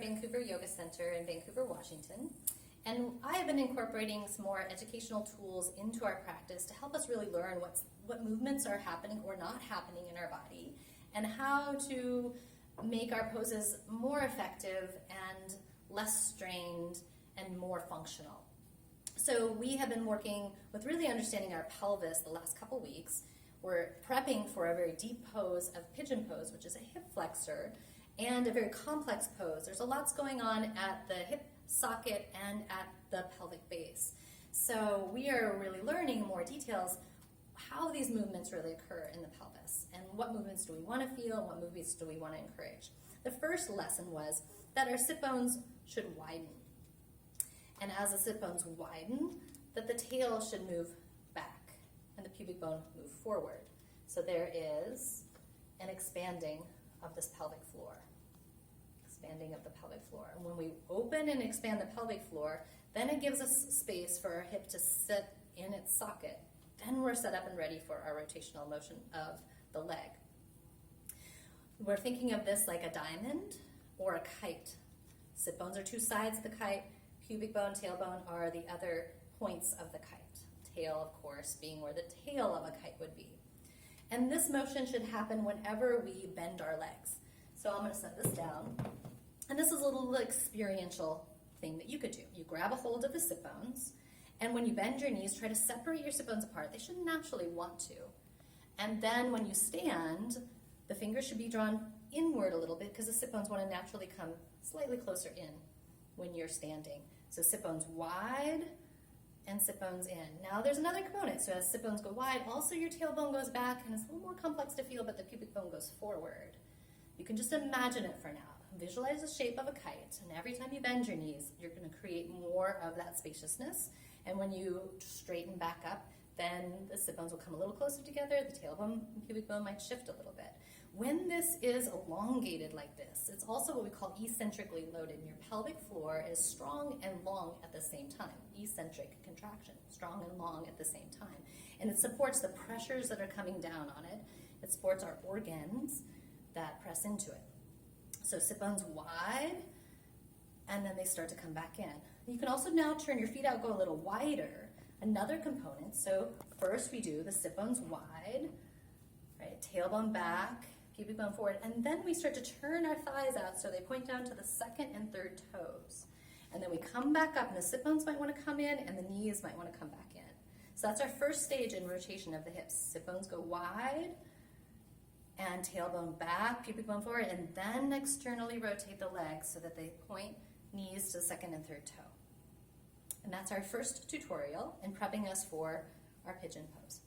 Vancouver Yoga Center in Vancouver, Washington. And I have been incorporating some more educational tools into our practice to help us really learn what movements are happening or not happening in our body, and how to make our poses more effective and less strained and more functional. So we have been working with really understanding our pelvis the last couple weeks. We're prepping for a very deep pose of pigeon pose, which is a hip flexor, and a very complex pose. There's a lot going on at the hip socket and at the pelvic base. So we are really learning more details how these movements really occur in the pelvis, and what movements do we want to feel and what movements do we want to encourage. The first lesson was that our sit bones should widen. And as the sit bones widen, that the tail should move back and the pubic bone move forward. So there is an expanding of this pelvic floor. Expanding of the pelvic floor. And when we open and expand the pelvic floor, then it gives us space for our hip to sit in its socket. Then we're set up and ready for our rotational motion of the leg. We're thinking of this like a diamond or a kite. Sit bones are two sides of the kite. Pubic bone, tailbone are the other points of the kite. Tail, of course, being where the tail of a kite would be. And this motion should happen whenever we bend our legs. So I'm going to set this down. And this is a little experiential thing that you could do. You grab a hold of the sit bones, and when you bend your knees, try to separate your sit bones apart. They should naturally want to. And then when you stand, the fingers should be drawn inward a little bit because the sit bones want to naturally come slightly closer in when you're standing. So sit bones wide and sit bones in. Now there's another component. So as sit bones go wide, also your tailbone goes back, and it's a little more complex to feel, but the pubic bone goes forward. You can just imagine it for now. Visualize the shape of a kite, and every time you bend your knees, you're going to create more of that spaciousness. And when you straighten back up, then the sit bones will come a little closer together, the tailbone and pubic bone might shift a little bit. When this is elongated like this, it's also what we call eccentrically loaded. Your pelvic floor is strong and long at the same time. Eccentric contraction, strong and long at the same time. And it supports the pressures that are coming down on it. It supports our organs that press into it. So sit bones wide, and then they start to come back in. You can also now turn your feet out, go a little wider. Another component, so first we do the sit bones wide, right, tailbone back, pubic bone forward, and then we start to turn our thighs out so they point down to the second and third toes. And then we come back up, and the sit bones might want to come in, and the knees might want to come back in. So that's our first stage in rotation of the hips. Sit bones go wide, and tailbone back, pubic bone forward, and then externally rotate the legs so that they point knees to the second and third toe. And that's our first tutorial in prepping us for our pigeon pose.